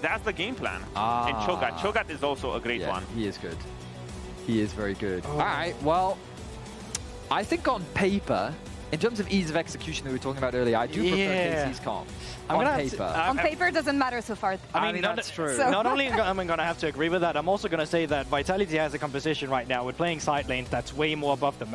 that's the game plan. And Cho'Gath. Cho'Gath is also a great one. He is good. He is very good. All right, well, I think on paper, in terms of ease of execution that we were talking about earlier, I do prefer KC's comp. On paper. On paper, it doesn't matter so far. I mean, that's true. So. Not only am I going to have to agree with that, I'm also going to say that Vitality has a composition right now with playing side lanes that's way more above the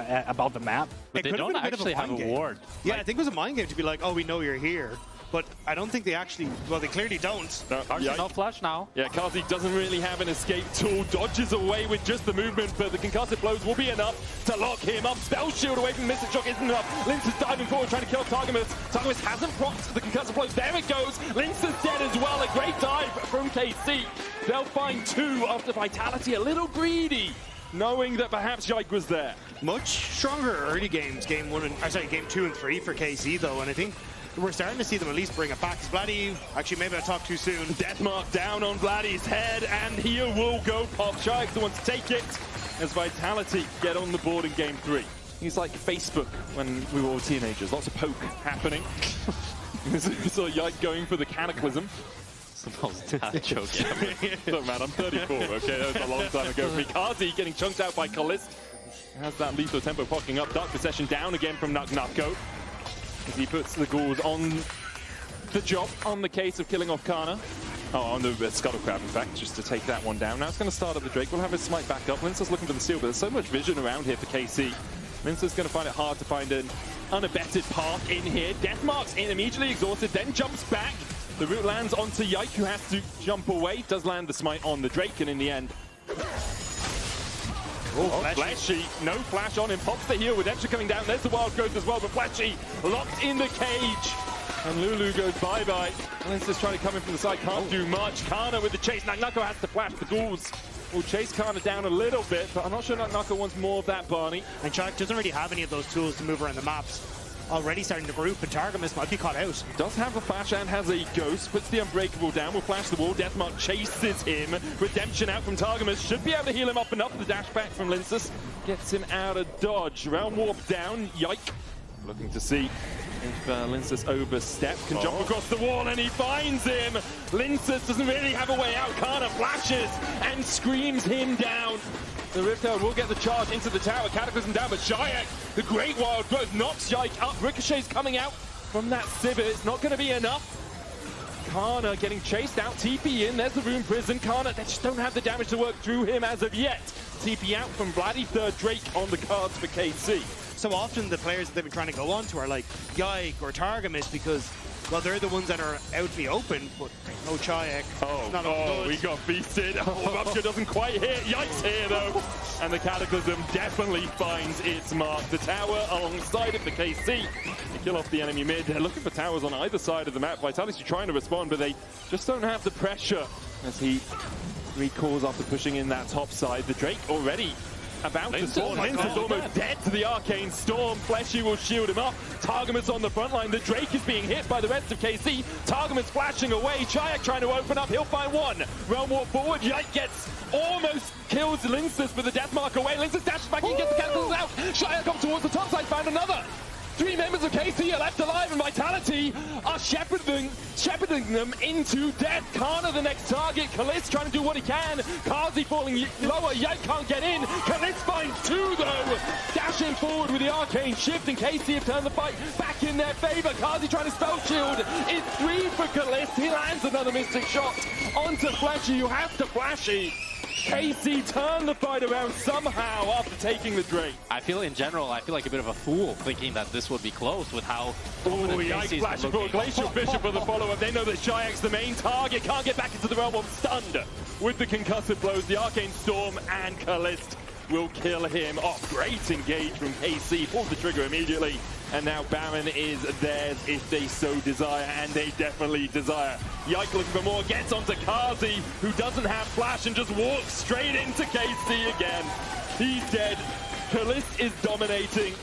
map. But they don't actually have a ward. Yeah, I think it was a mind game to be like, oh, we know you're here. But I don't think they actually, well, they clearly don't. No flash now. Yeah, Kazi doesn't really have an escape tool. Dodges away with just the movement, but the concussive blows will be enough to lock him up. Spell shield away from Mystic Shock isn't enough. Lince is diving forward, trying to kill Targamas. Targamas hasn't procced the concussive blows. There it goes. Lince is dead as well. A great dive from KC. They'll find two after Vitality. A little greedy, knowing that perhaps Yike was there. Much stronger early games, game 2 and 3 for KC though, and I think we're starting to see them at least bring it back. Vladdy, actually maybe I talked too soon. Deathmark down on Vladdy's head, and here will go Pop. Shyek's the one to take it as Vitality get on the board in game 3. He's like Facebook when we were all teenagers. Lots of poke happening. We saw Yike going for the Cataclysm. Look, man, I'm 34, okay? That was a long time ago for me. Kazi getting chunked out by Kalist. Has that lethal tempo popping up. Dark Possession down again from Nuko. As he puts the Ghouls on the job, on the case of killing off Kana. Oh, on the Scuttlecrab, in fact, just to take that one down. Now it's going to start up the Drake. We'll have his smite back up. Lince's looking for the steal, but there's so much vision around here for KC. Lince's going to find it hard to find an unabetted path in here. Deathmark's in, immediately exhausted, then jumps back. The root lands onto Yike, who has to jump away. Does land the smite on the Drake, and in the end... Flashy, no flash on him, pops the heal, Redemption coming down, there's the wild growth as well, but Flashy locked in the cage. And Lulu goes bye-bye. Let's just try to come in from the side, can't do much. Kana with the chase, Nuko has to flash, the Ghouls will chase Kana down a little bit, but I'm not sure Nuko wants more of that, Barney. And Shark doesn't really have any of those tools to move around the maps. Already starting to group, and Targamas might be caught out. Does have a flash and has a ghost, puts the Unbreakable down, will flash the wall, Deathmark chases him, Redemption out from Targamas, should be able to heal him up enough, the dash back from Linces, gets him out of dodge, Realm Warp down, Yike, looking to see if Linces overstep, can jump across the wall and he finds him, Linces doesn't really have a way out, Kana flashes and screams him down. The Rift Herald will get the charge into the tower, Cataclysm down, but Shyek, the great wild growth, knocks Yike up. Ricochet's coming out from that Sivir, it's not going to be enough. Kana getting chased out, TP in, there's the Rune Prison. Kana, they just don't have the damage to work through him as of yet. TP out from Vladdy, third Drake on the cards for KC. So often the players that they've been trying to go on to are like Yike or Targamas because, well, they're the ones that are out in the open, but no Shyek. Oh, we got beasted. Rupture doesn't quite hit. Yike's here, though. And the Cataclysm definitely finds its mark. The tower alongside of the KC. They kill off the enemy mid. They're looking for towers on either side of the map. Vitality trying to respond, but they just don't have the pressure as he recalls after pushing in that top side. The Drake already about to storm. Lince is almost dead to the Arcane Storm. Fleshy will shield him up. Targamas on the front line. The Drake is being hit by the rest of KC. Targamas flashing away. Shyek trying to open up. He'll find one. Realm Warp forward. Yike gets almost kills Linces with the Deathmark away. Linces dashes back in, gets the Cataclysm out. Shyek comes towards the top side, found another. 3 members of KC are left alive, and Vitality are shepherding them into death. Kana the next target. Kalist trying to do what he can. Kazi falling lower. Yike can't get in. Kalist finds 2 though. Dashing forward with the arcane shift, and KC have turned the fight back in their favor. Kazi trying to spell shield. It's 3 for Kalist. He lands another Mystic Shot onto Flashy. You have to Flashy. KC turned the fight around somehow after taking the Drake. I feel in general, I feel like a bit of a fool thinking that this would be close with how Yike flashing for Glacial Bishop for the follow-up. They know that Shyek's the main target. Can't get back into the realm. Stunned with the concussive blows. The Arcane Storm and Kalist will kill him off. Great engage from KC. Pulled the trigger immediately. And now Baron is theirs if they so desire, and they definitely desire. Yike looking for more, gets onto Kazi, who doesn't have flash and just walks straight into KC again. He's dead. Kalist is dominating,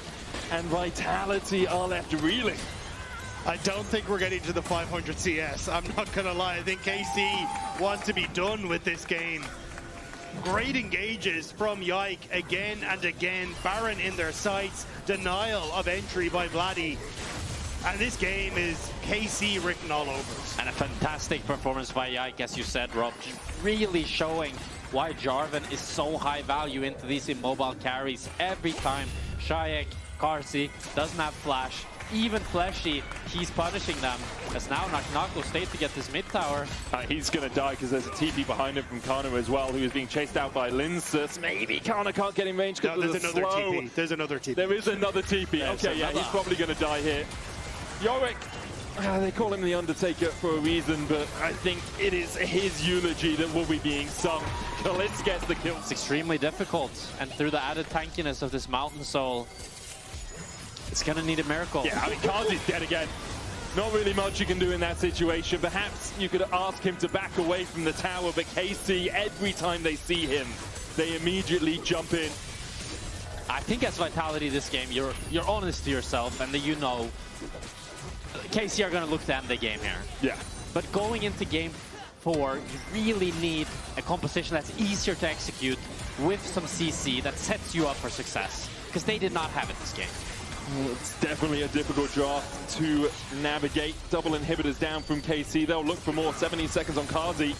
and Vitality are left reeling. I don't think we're getting to the 500 CS. I'm not gonna lie. I think KC wants to be done with this game. Great engages from Yike again and again. Baron in their sights. Denial of entry by Vladdy. And this game is KC written all over us. And a fantastic performance by Yike, as you said, Rob. Really showing why Jarvan is so high value into these immobile carries. Every time Shayak, Karsi doesn't have flash, even Fleshy, he's punishing them. As now Knock will stay to get this mid tower. He's going to die because there's a TP behind him from Kana as well, who is being chased out by Linsus. Maybe Kana can't get in range because No, there's another slow. TP. There's another TP. There is another TP. Okay, yeah, he's probably going to die here. Yorick, they call him the Undertaker for a reason, but I think it is his eulogy that will be being sung. Kalist gets the kill. It's extremely difficult, and through the added tankiness of this Mountain Soul, it's gonna need a miracle. Yeah, I mean, Kazi's dead again. Not really much you can do in that situation. Perhaps you could ask him to back away from the tower, but KC, every time they see him, they immediately jump in. I think as Vitality this game, you're honest to yourself, and that you know KC are gonna look to end the game here. Yeah. But going into game 4, you really need a composition that's easier to execute with some CC that sets you up for success, because they did not have it this game. Well, it's definitely a difficult draft to navigate. Double inhibitors down from KC. They'll look for more. 17 seconds on Kazi.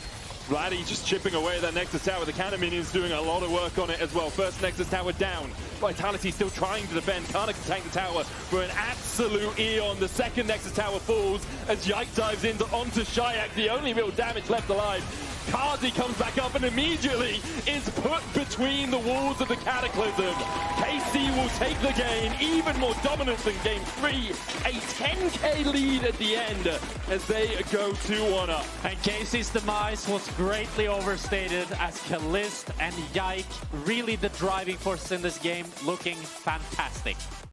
Vladdy just chipping away at that Nexus Tower. The Cannon minions doing a lot of work on it as well. First Nexus Tower down. Vitality still trying to defend. Kana can tank the tower for an absolute eon. The second Nexus Tower falls as Yike dives onto Shayak. The only real damage left alive. Kazi comes back up and immediately is put between the walls of the Cataclysm. KC will take the game, even more dominant than game 3. A 10k lead at the end as they go 2-1 up. And KC's demise was greatly overstated as Kalist and Yike really the driving force in this game, looking fantastic.